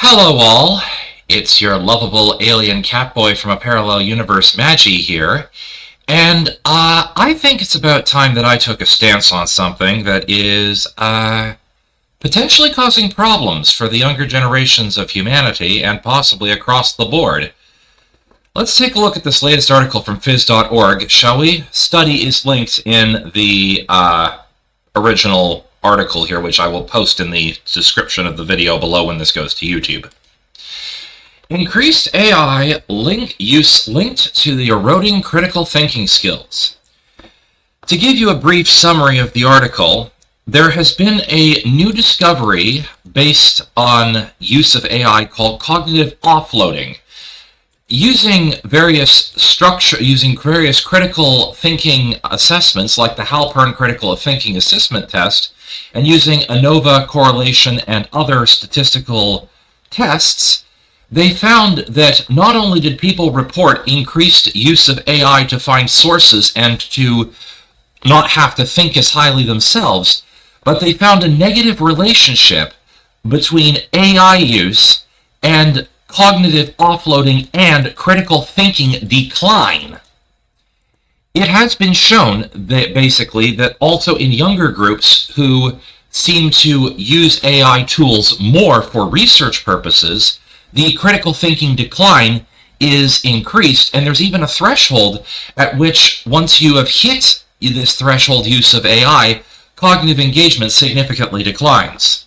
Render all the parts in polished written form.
Hello all, it's your lovable alien catboy from a parallel universe Magi here, and I think it's about time that I took a stance on something that is potentially causing problems for the younger generations of humanity and possibly across the board. Let's take a look at this latest article from phys.org, shall we? Study is linked in the original article here, which I will post in the description of the video below when this goes to YouTube. Increased AI use linked to the eroding critical thinking skills. To give you a brief summary of the article, there has been a new discovery based on use of AI called cognitive offloading. Using various critical thinking assessments like the Halpern Critical Thinking Assessment Test, and using ANOVA correlation and other statistical tests, they found that not only did people report increased use of AI to find sources and to not have to think as highly themselves, but they found a negative relationship between AI use and cognitive offloading and critical thinking decline. It has been shown that basically that also in younger groups who seem to use AI tools more for research purposes, the critical thinking decline is increased, and there's even a threshold at which once you have hit this threshold use of AI, cognitive engagement significantly declines.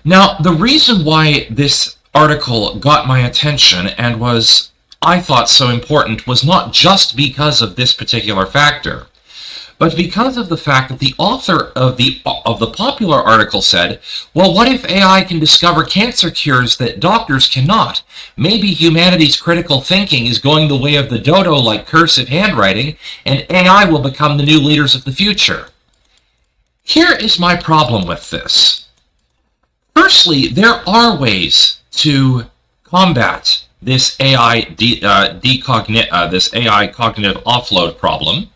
Now, the reason why this article got my attention and was, I thought, so important was not just because of this particular factor, but because of the fact that the author of the popular article said, well, what if AI can discover cancer cures that doctors cannot? Maybe humanity's critical thinking is going the way of the dodo like cursive handwriting, and AI will become the new leaders of the future. Here is my problem with this. Firstly, there are ways to combat this AI cognitive offload problem,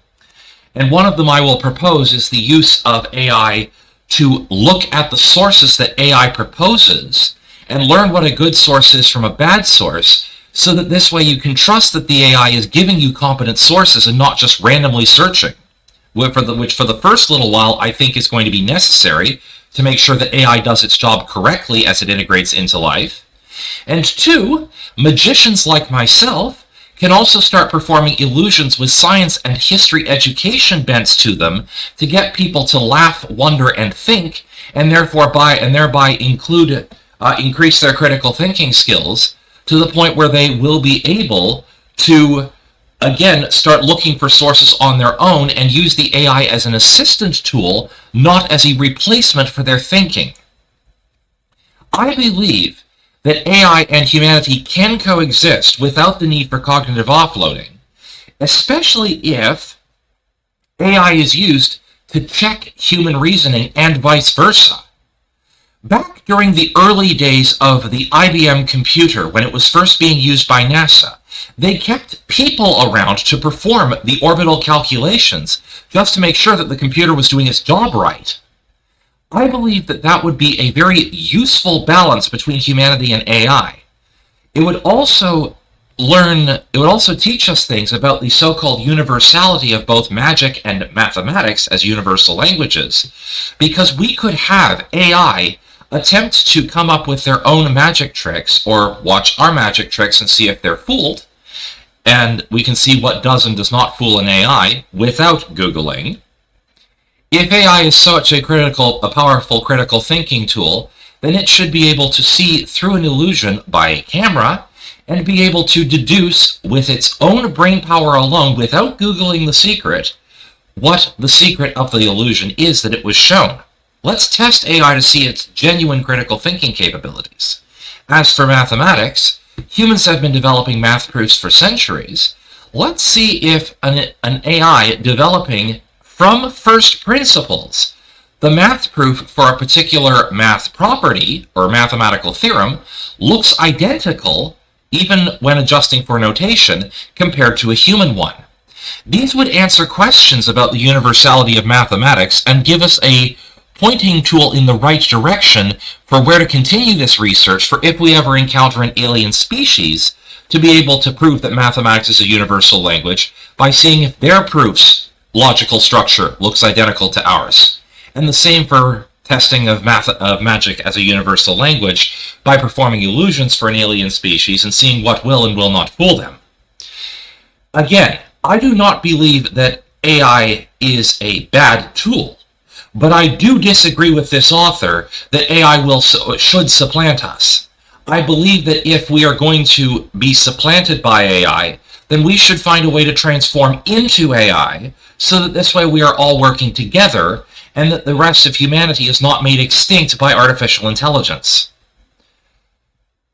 and one of them I will propose is the use of AI to look at the sources that AI proposes and learn what a good source is from a bad source, so that this way you can trust that the AI is giving you competent sources and not just randomly searching, which for the first little while I think is going to be necessary to make sure that AI does its job correctly as it integrates into life. And two, magicians like myself can also start performing illusions with science and history education bents to them to get people to laugh, wonder, and think, and thereby increase their critical thinking skills to the point where they will be able to, again, start looking for sources on their own and use the AI as an assistant tool, not as a replacement for their thinking. I believe that AI and humanity can coexist without the need for cognitive offloading, especially if AI is used to check human reasoning and vice versa. Back during the early days of the IBM computer, when it was first being used by NASA, they kept people around to perform the orbital calculations just to make sure that the computer was doing its job right. I believe that that would be a very useful balance between humanity and AI. It would also teach us things about the so-called universality of both magic and mathematics as universal languages, because we could have AI attempt to come up with their own magic tricks, or watch our magic tricks and see if they're fooled, and we can see what does and does not fool an AI without Googling. If AI is such a powerful critical thinking tool, then it should be able to see through an illusion by a camera and be able to deduce with its own brain power alone, without Googling the secret, what the secret of the illusion is that it was shown. Let's test AI to see its genuine critical thinking capabilities. As for mathematics, humans have been developing math proofs for centuries. Let's see if an AI developing from first principles the math proof for a particular math property or mathematical theorem looks identical, even when adjusting for notation, compared to a human one. These would answer questions about the universality of mathematics and give us a pointing tool in the right direction for where to continue this research for if we ever encounter an alien species, to be able to prove that mathematics is a universal language by seeing if their proof's logical structure looks identical to ours. And the same for testing of magic as a universal language by performing illusions for an alien species and seeing what will and will not fool them. Again, I do not believe that AI is a bad tool, but I do disagree with this author that AI should supplant us. I believe that if we are going to be supplanted by AI, then we should find a way to transform into AI so that this way we are all working together and that the rest of humanity is not made extinct by artificial intelligence.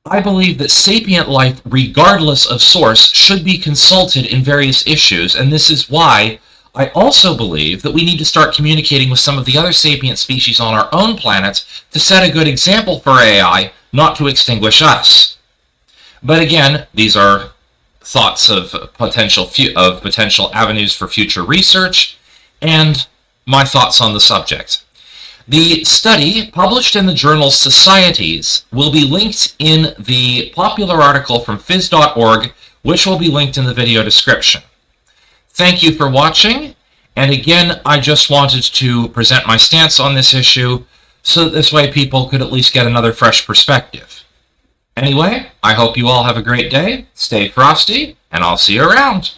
I believe that sapient life, regardless of source, should be consulted in various issues, and this is why I also believe that we need to start communicating with some of the other sapient species on our own planet to set a good example for AI, not to extinguish us. But again, these are thoughts of potential avenues for future research, and my thoughts on the subject. The study, published in the journal Societies, will be linked in the popular article from phys.org, which will be linked in the video description. Thank you for watching, and again, I just wanted to present my stance on this issue so that this way people could at least get another fresh perspective. Anyway, I hope you all have a great day, stay frosty, and I'll see you around.